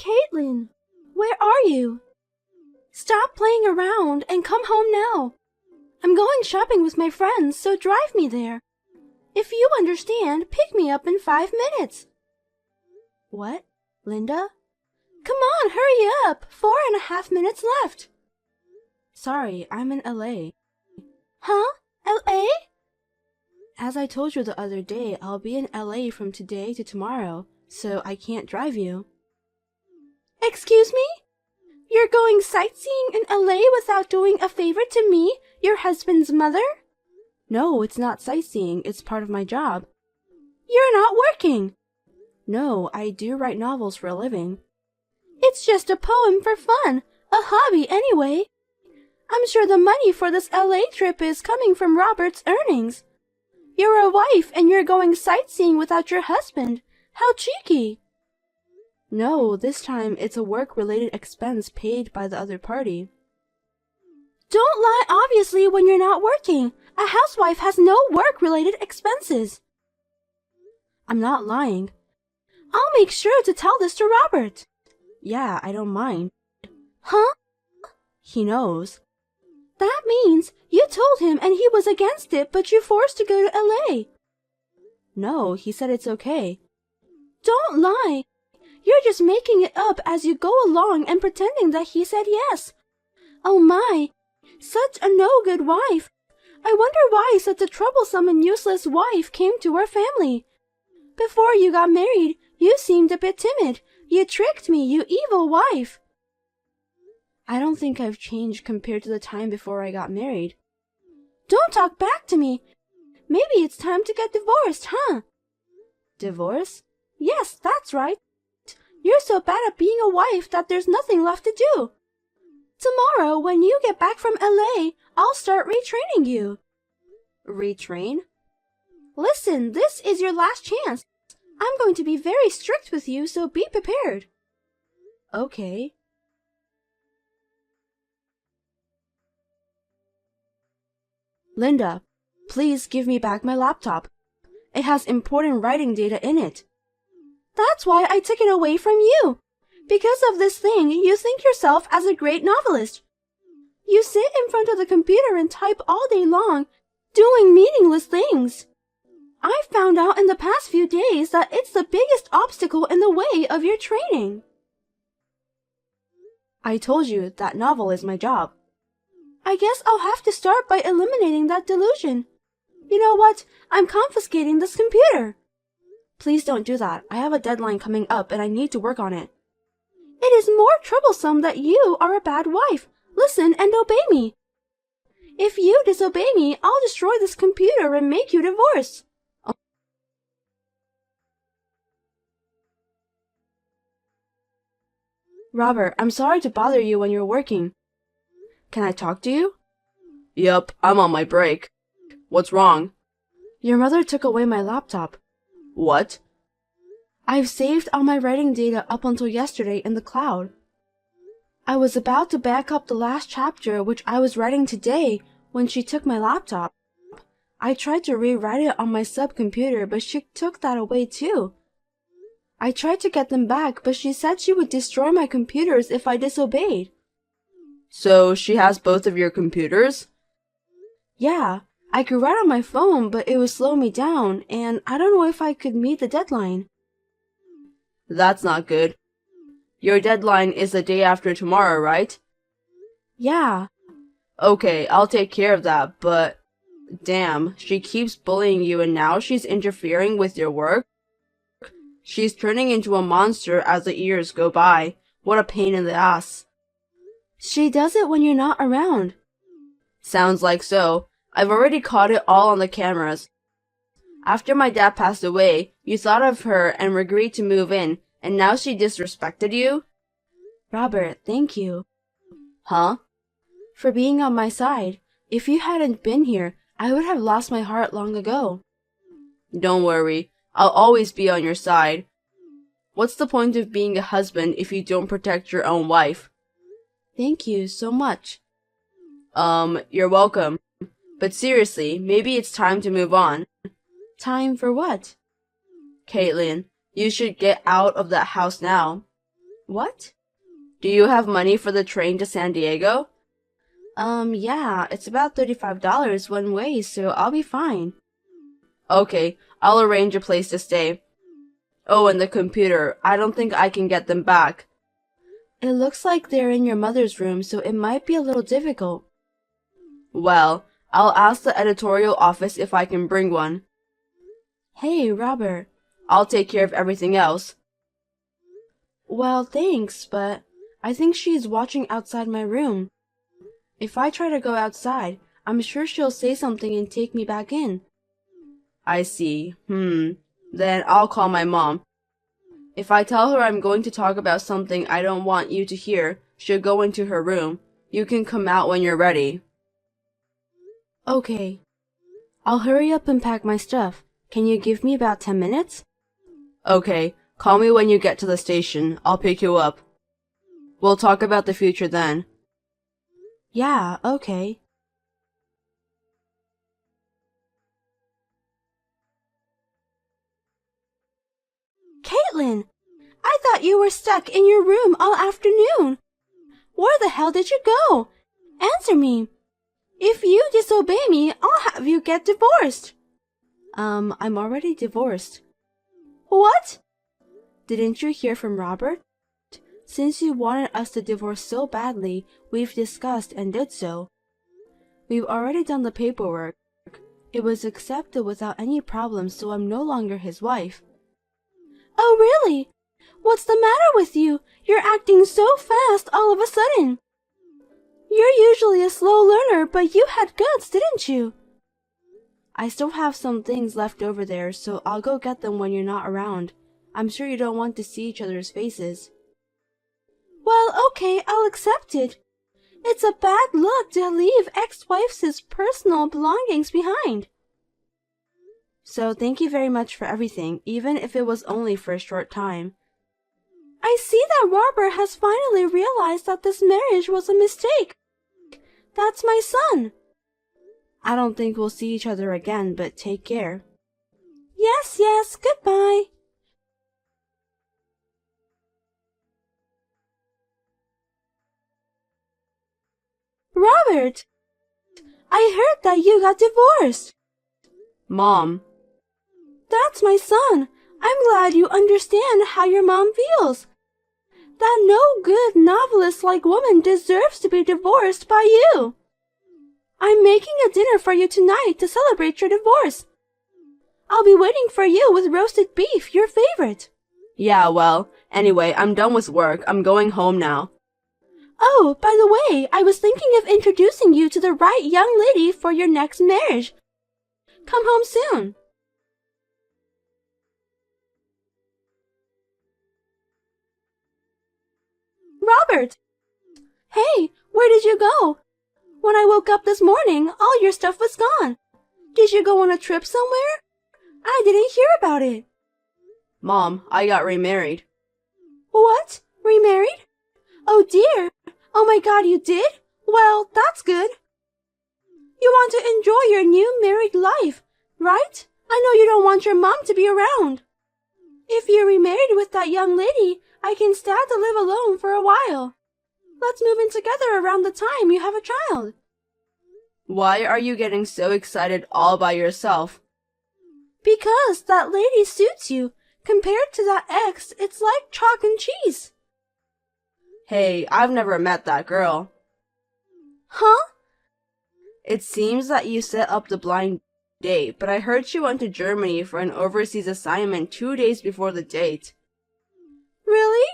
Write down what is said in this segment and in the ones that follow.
Caitlin, where are you? Stop playing around and come home now. I'm going shopping with my friends, so drive me there. If you understand, pick me up in 5 minutes. What? Linda? Come on, hurry up! 4.5 minutes left. Sorry, I'm in LA. Huh? LA? As I told you the other day, I'll be in LA from today to tomorrow, so I can't drive you. Excuse me? You're going sightseeing in LA without doing a favor to me, your husband's mother? No, it's not sightseeing, it's part of my job. You're not working. No, I do write novels for a living. It's just a poem for fun, a hobby anyway. I'm sure the money for this LA trip is coming from Robert's earnings. You're a wife and you're going sightseeing without your husband. How cheeky. No, this time it's a work-related expense paid by the other party. Don't lie obviously when you're not working. A housewife has no work-related expenses. I'm not lying. I'll make sure to tell this to Robert. Yeah, I don't mind. Huh? He knows. That means you told him and he was against it, but you're forced to go to LA. No, he said it's okay. Don't lie. You're just making it up as you go along and pretending that he said yes. Oh my, such a no-good wife. I wonder why such a troublesome and useless wife came to our family. Before you got married, you seemed a bit timid. You tricked me, you evil wife. I don't think I've changed compared to the time before I got married. Don't talk back to me. Maybe it's time to get divorced, huh? Divorce? Yes, that's right. You're so bad at being a wife that there's nothing left to do. Tomorrow, when you get back from LA, I'll start retraining you. Retrain? Listen, this is your last chance. I'm going to be very strict with you, so be prepared. Okay. Linda, please give me back my laptop. It has important writing data in it. That's why I took it away from you. Because of this thing, you think yourself as a great novelist. You sit in front of the computer and type all day long, doing meaningless things. I've found out in the past few days that it's the biggest obstacle in the way of your training. I told you that novel is my job. I guess I'll have to start by eliminating that delusion. You know what? I'm confiscating this computer. Please don't do that. I have a deadline coming up and I need to work on it. It is more troublesome that you are a bad wife. Listen and obey me. If you disobey me, I'll destroy this computer and make you divorce. Robert, I'm sorry to bother you when you're working. Can I talk to you? Yup, I'm on my break. What's wrong? Your mother took away my laptop. What? I've saved all my writing data up until yesterday in the cloud. I was about to back up the last chapter which I was writing today when she took my laptop. I tried to rewrite it on my subcomputer, but she took that away too. I tried to get them back, but she said she would destroy my computers if I disobeyed. So she has both of your computers? Yeah, I could write on my phone, but it would slow me down, and I don't know if I could meet the deadline. That's not good. Your deadline is the day after tomorrow, right? Yeah. Okay, I'll take care of that, but... Damn, she keeps bullying you and now she's interfering with your work? She's turning into a monster as the years go by. What a pain in the ass. She does it when you're not around. Sounds like so. I've already caught it all on the cameras. After my dad passed away, you thought of her and agreed to move in, and now she disrespected you? Robert, thank you. Huh? For being on my side. If you hadn't been here, I would have lost my heart long ago. Don't worry. I'll always be on your side. What's the point of being a husband if you don't protect your own wife? Thank you so much. You're welcome. But seriously, maybe it's time to move on. Time for what? Caitlin, you should get out of that house now. What? Do you have money for the train to San Diego? Yeah, it's about $35 one way, so I'll be fine. Okay, I'll arrange a place to stay. Oh, and the computer. I don't think I can get them back. It looks like they're in your mother's room, so it might be a little difficult. Well, I'll ask the editorial office if I can bring one. Hey, Robert. I'll take care of everything else. Well, thanks, but I think she's watching outside my room. If I try to go outside, I'm sure she'll say something and take me back in. I see. Then I'll call my mom. If I tell her I'm going to talk about something I don't want you to hear, she'll go into her room. You can come out when you're ready. Okay. I'll hurry up and pack my stuff. Can you give me about 10 minutes? Okay, call me when you get to the station. I'll pick you up. We'll talk about the future then. Yeah, okay. Caitlin! I thought you were stuck in your room all afternoon. Where the hell did you go? Answer me. If you disobey me, I'll have you get divorced. I'm already divorced. What? Didn't you hear from Robert? Since you wanted us to divorce so badly, we've discussed and did so. We've already done the paperwork. It was accepted without any problems, so I'm no longer his wife. Oh, really? What's the matter with you? You're acting so fast all of a sudden. You're usually a slow learner, but you had guts, didn't you? I still have some things left over there, so I'll go get them when you're not around. I'm sure you don't want to see each other's faces. Well, okay, I'll accept it. It's a bad look to leave ex-wife's personal belongings behind. So thank you very much for everything, even if it was only for a short time. I see that Robert has finally realized that this marriage was a mistake. That's my son. I don't think we'll see each other again, but take care. Yes, goodbye. Robert! I heard that you got divorced. Mom. That's my son. I'm glad you understand how your mom feels. That no-good novelist-like woman deserves to be divorced by you. I'm making a dinner for you tonight to celebrate your divorce. I'll be waiting for you with roasted beef, your favorite. Yeah, well, anyway, I'm done with work. I'm going home now. Oh, by the way, I was thinking of introducing you to the right young lady for your next marriage. Come home soon. Robert! Hey, where did you go? When I woke up this morning, all your stuff was gone. Did you go on a trip somewhere? I didn't hear about it. Mom, I got remarried. What? Remarried? Oh dear. Oh my God, you did? Well, that's good. You want to enjoy your new married life, right? I know you don't want your mom to be around. If you're remarried with that young lady, I can stand to live alone for a while. Let's move in together around the time you have a child. Why are you getting so excited all by yourself? Because that lady suits you. Compared to that ex, it's like chalk and cheese. Hey, I've never met that girl. Huh? It seems that you set up the blind date, but I heard she went to Germany for an overseas assignment 2 days before the date. Really?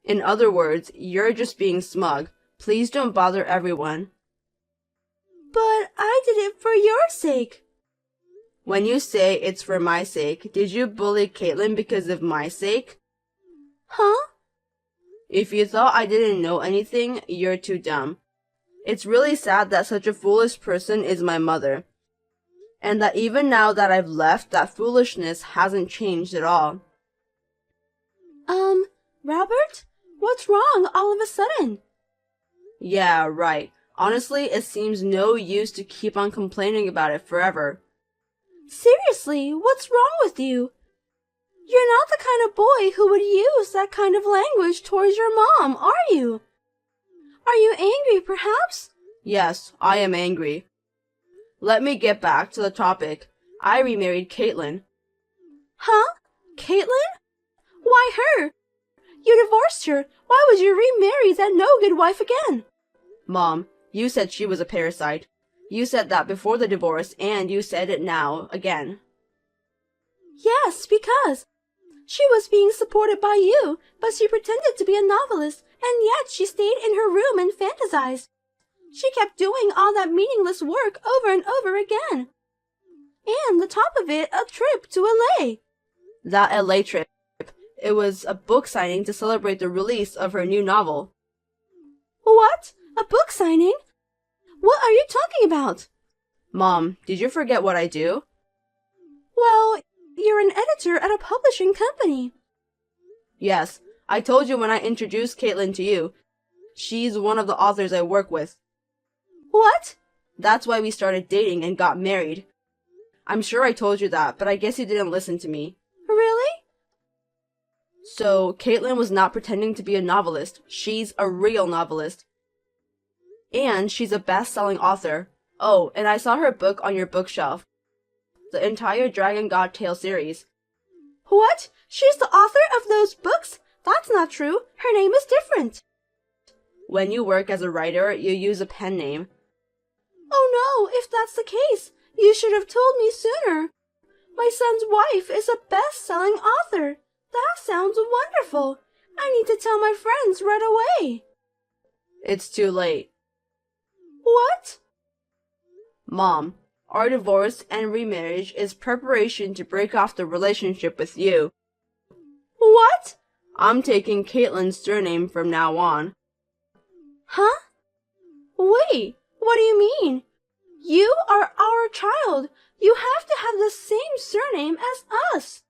In other words, you're just being smug. Please don't bother everyone. But I did it for your sake. When you say it's for my sake, did you bully Caitlin because of my sake? Huh? If you thought I didn't know anything, you're too dumb. It's really sad that such a foolish person is my mother. And that even now that I've left, that foolishness hasn't changed at all. Robert? What's wrong all of a sudden? Yeah, right. Honestly, it seems no use to keep on complaining about it forever. Seriously, what's wrong with you? You're not the kind of boy who would use that kind of language towards your mom, are you? Are you angry, perhaps? Yes, I am angry. Let me get back to the topic. I remarried Caitlin. Huh? Caitlin? Why her? You divorced her. Why would you remarry that no-good wife again? Mom, you said she was a parasite. You said that before the divorce, and you said it now, again. Yes, because she was being supported by you, but she pretended to be a novelist, and yet she stayed in her room and fantasized. She kept doing all that meaningless work over and over again. And the top of it, a trip to LA. That LA trip. It was a book signing to celebrate the release of her new novel. What? A book signing? What are you talking about? Mom, did you forget what I do? Well, you're an editor at a publishing company. Yes, I told you when I introduced Caitlin to you. She's one of the authors I work with. What? That's why we started dating and got married. I'm sure I told you that, but I guess you didn't listen to me. Really? So, Caitlin was not pretending to be a novelist. She's a real novelist. And she's a best-selling author. Oh, and I saw her book on your bookshelf. The entire Dragon God Tale series. What? She's the author of those books? That's not true. Her name is different. When you work as a writer, you use a pen name. Oh no, if that's the case, you should have told me sooner. My son's wife is a best-selling author. That sounds wonderful. I need to tell my friends right away. It's too late. What? Mom, our divorce and remarriage is preparation to break off the relationship with you. What? I'm taking Caitlin's surname from now on. Huh? Wait, what do you mean? You are our child. You have to have the same surname as us.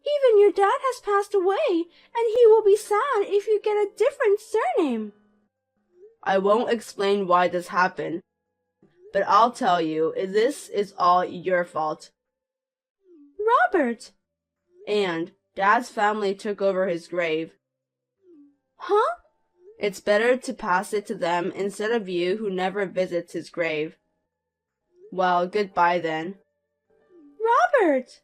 Even your dad has passed away, and he will be sad if you get a different surname. I won't explain why this happened, but I'll tell you, this is all your fault. Robert! And Dad's family took over his grave. Huh? It's better to pass it to them instead of you who never visits his grave. Well, goodbye then. Robert!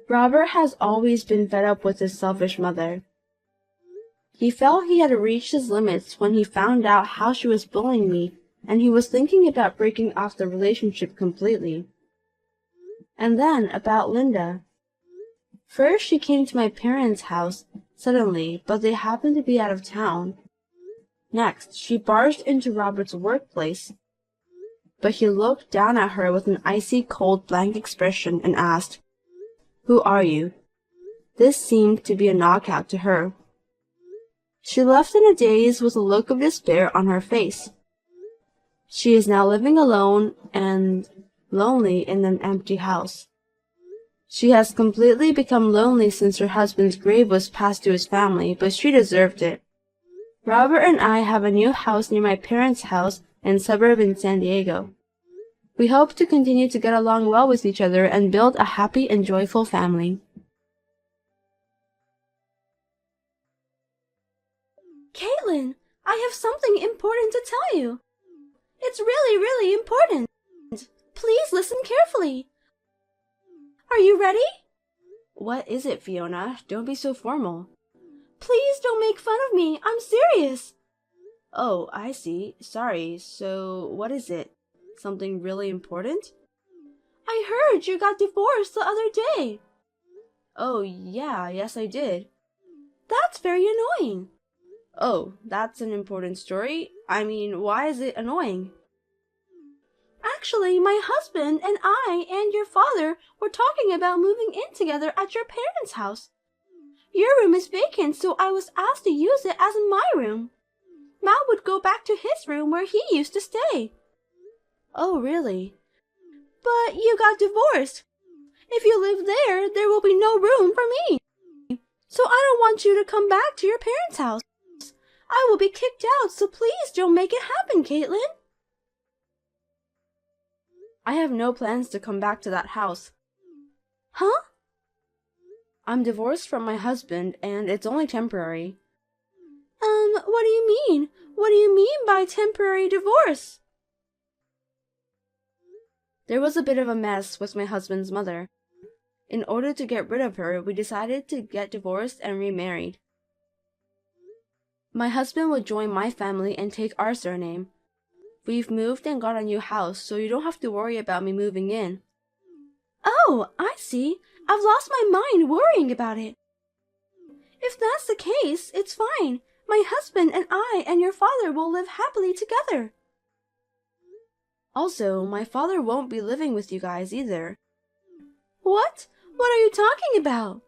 Robert has always been fed up with his selfish mother. He felt he had reached his limits when he found out how she was bullying me, and he was thinking about breaking off the relationship completely. And then about Linda. First she came to my parents' house suddenly, but they happened to be out of town. Next, she barged into Robert's workplace, but he looked down at her with an icy cold blank expression and asked, "Who are you?" This seemed to be a knockout to her. She left in a daze with a look of despair on her face. She is now living alone and lonely in an empty house. She has completely become lonely since her husband's grave was passed to his family, but she deserved it. Robert and I have a new house near my parents' house in a suburb in San Diego. We hope to continue to get along well with each other and build a happy and joyful family. Caitlin, I have something important to tell you. It's really, really important. Please listen carefully. Are you ready? What is it, Fiona? Don't be so formal. Please don't make fun of me. I'm serious. Oh, I see. Sorry. So, what is it? Something really important? I heard you got divorced the other day. Oh, yeah, yes I did. That's very annoying. Oh, that's an important story? I mean, why is it annoying? Actually, my husband and I and your father were talking about moving in together at your parents' house. Your room is vacant, so I was asked to use it as my room. Matt would go back to his room where he used to stay. Oh, really? But you got divorced. If you live there, there will be no room for me. So I don't want you to come back to your parents' house. I will be kicked out, so please don't make it happen, Caitlin. I have no plans to come back to that house. Huh? I'm divorced from my husband, and it's only temporary. What do you mean? What do you mean by temporary divorce? There was a bit of a mess with my husband's mother. In order to get rid of her, we decided to get divorced and remarried. My husband would join my family and take our surname. We've moved and got a new house, so you don't have to worry about me moving in. Oh, I see. I've lost my mind worrying about it. If that's the case, it's fine. My husband and I and your father will live happily together. Also, my father won't be living with you guys either. What? What are you talking about?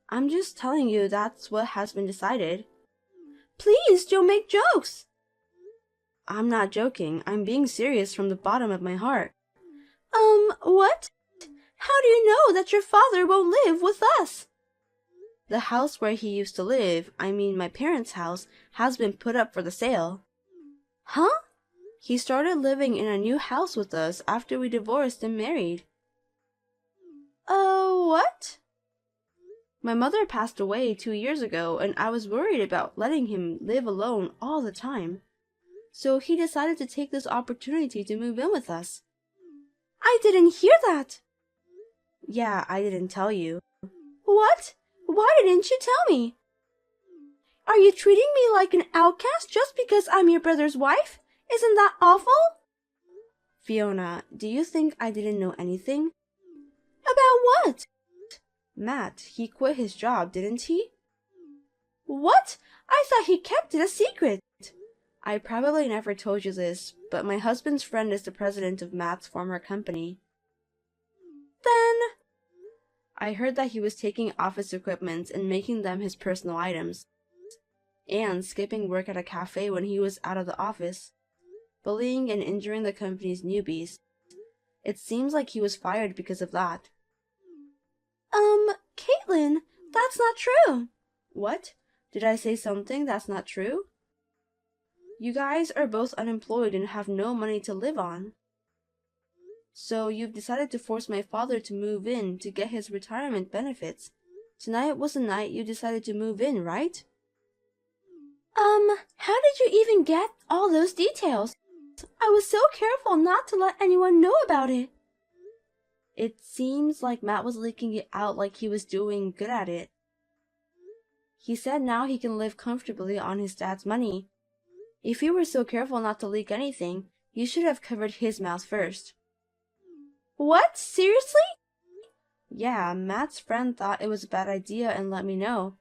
I'm just telling you that's what has been decided. Please don't make jokes. I'm not joking. I'm being serious from the bottom of my heart. What? How do you know that your father won't live with us? The house where he used to live, I mean my parents' house, has been put up for the sale. Huh? He started living in a new house with us after we divorced and married. What? My mother passed away 2 years ago, and I was worried about letting him live alone all the time. So he decided to take this opportunity to move in with us. I didn't hear that. Yeah, I didn't tell you. What? Why didn't you tell me? Are you treating me like an outcast just because I'm your brother's wife? Isn't that awful? Fiona, do you think I didn't know anything? About what? Matt, he quit his job, didn't he? What? I thought he kept it a secret. I probably never told you this, but my husband's friend is the president of Matt's former company. Then... I heard that he was taking office equipment and making them his personal items, and skipping work at a cafe when he was out of the office, bullying and injuring the company's newbies. It seems like he was fired because of that. Caitlin, that's not true. What? Did I say something that's not true? You guys are both unemployed and have no money to live on. So you've decided to force my father to move in to get his retirement benefits. Tonight was the night you decided to move in, right? How did you even get all those details? I was so careful not to let anyone know about it. It seems like Matt was leaking it out like he was doing good at it. He said now he can live comfortably on his dad's money. If you were so careful not to leak anything, you should have covered his mouth first. What? Seriously? Yeah, Matt's friend thought it was a bad idea and let me know.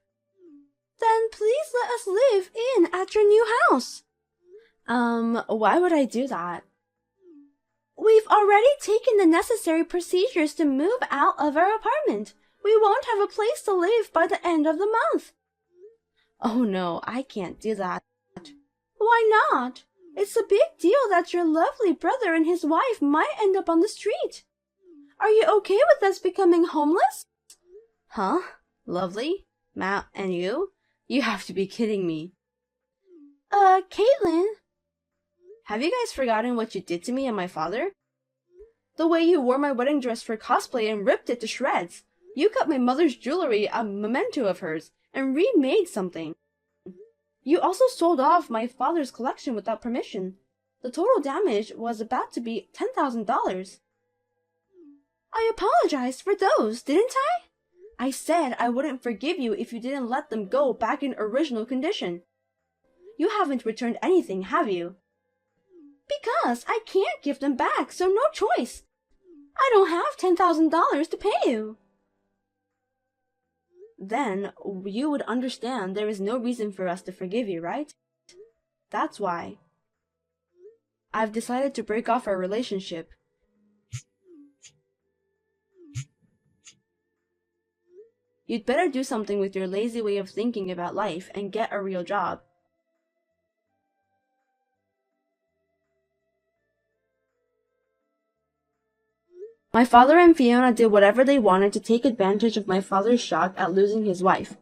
Then please let us live in at your new house. Why would I do that? We've already taken the necessary procedures to move out of our apartment. We won't have a place to live by the end of the month. Oh no, I can't do that. Why not? It's a big deal that your lovely brother and his wife might end up on the street. Are you okay with us becoming homeless? Huh? Lovely? Matt and you? You have to be kidding me. Caitlin? Have you guys forgotten what you did to me and my father? The way you wore my wedding dress for cosplay and ripped it to shreds. You cut my mother's jewelry, a memento of hers, and remade something. You also sold off my father's collection without permission. The total damage was about to be $10,000. I apologized for those, didn't I? I said I wouldn't forgive you if you didn't let them go back in original condition. You haven't returned anything, have you? Because I can't give them back, so no choice. I don't have $10,000 to pay you. Then you would understand there is no reason for us to forgive you, right? That's why. I've decided to break off our relationship. You'd better do something with your lazy way of thinking about life and get a real job. My father and Fiona did whatever they wanted to take advantage of my father's shock at losing his wife.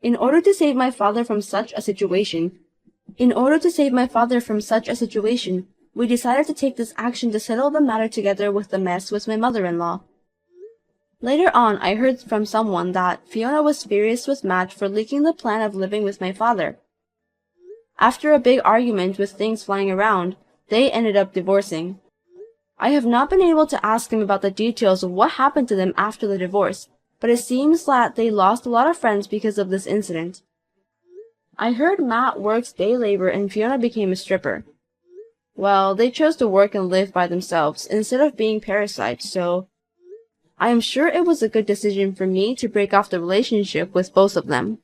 In order to save my father from such a situation, We decided to take this action to settle the matter together with the mess with my mother-in-law. Later on, I heard from someone that Fiona was furious with Matt for leaking the plan of living with my father. After a big argument with things flying around, they ended up divorcing. I have not been able to ask him about the details of what happened to them after the divorce, but it seems that they lost a lot of friends because of this incident. I heard Matt works day labor and Fiona became a stripper. Well, they chose to work and live by themselves instead of being parasites, so I am sure it was a good decision for me to break off the relationship with both of them.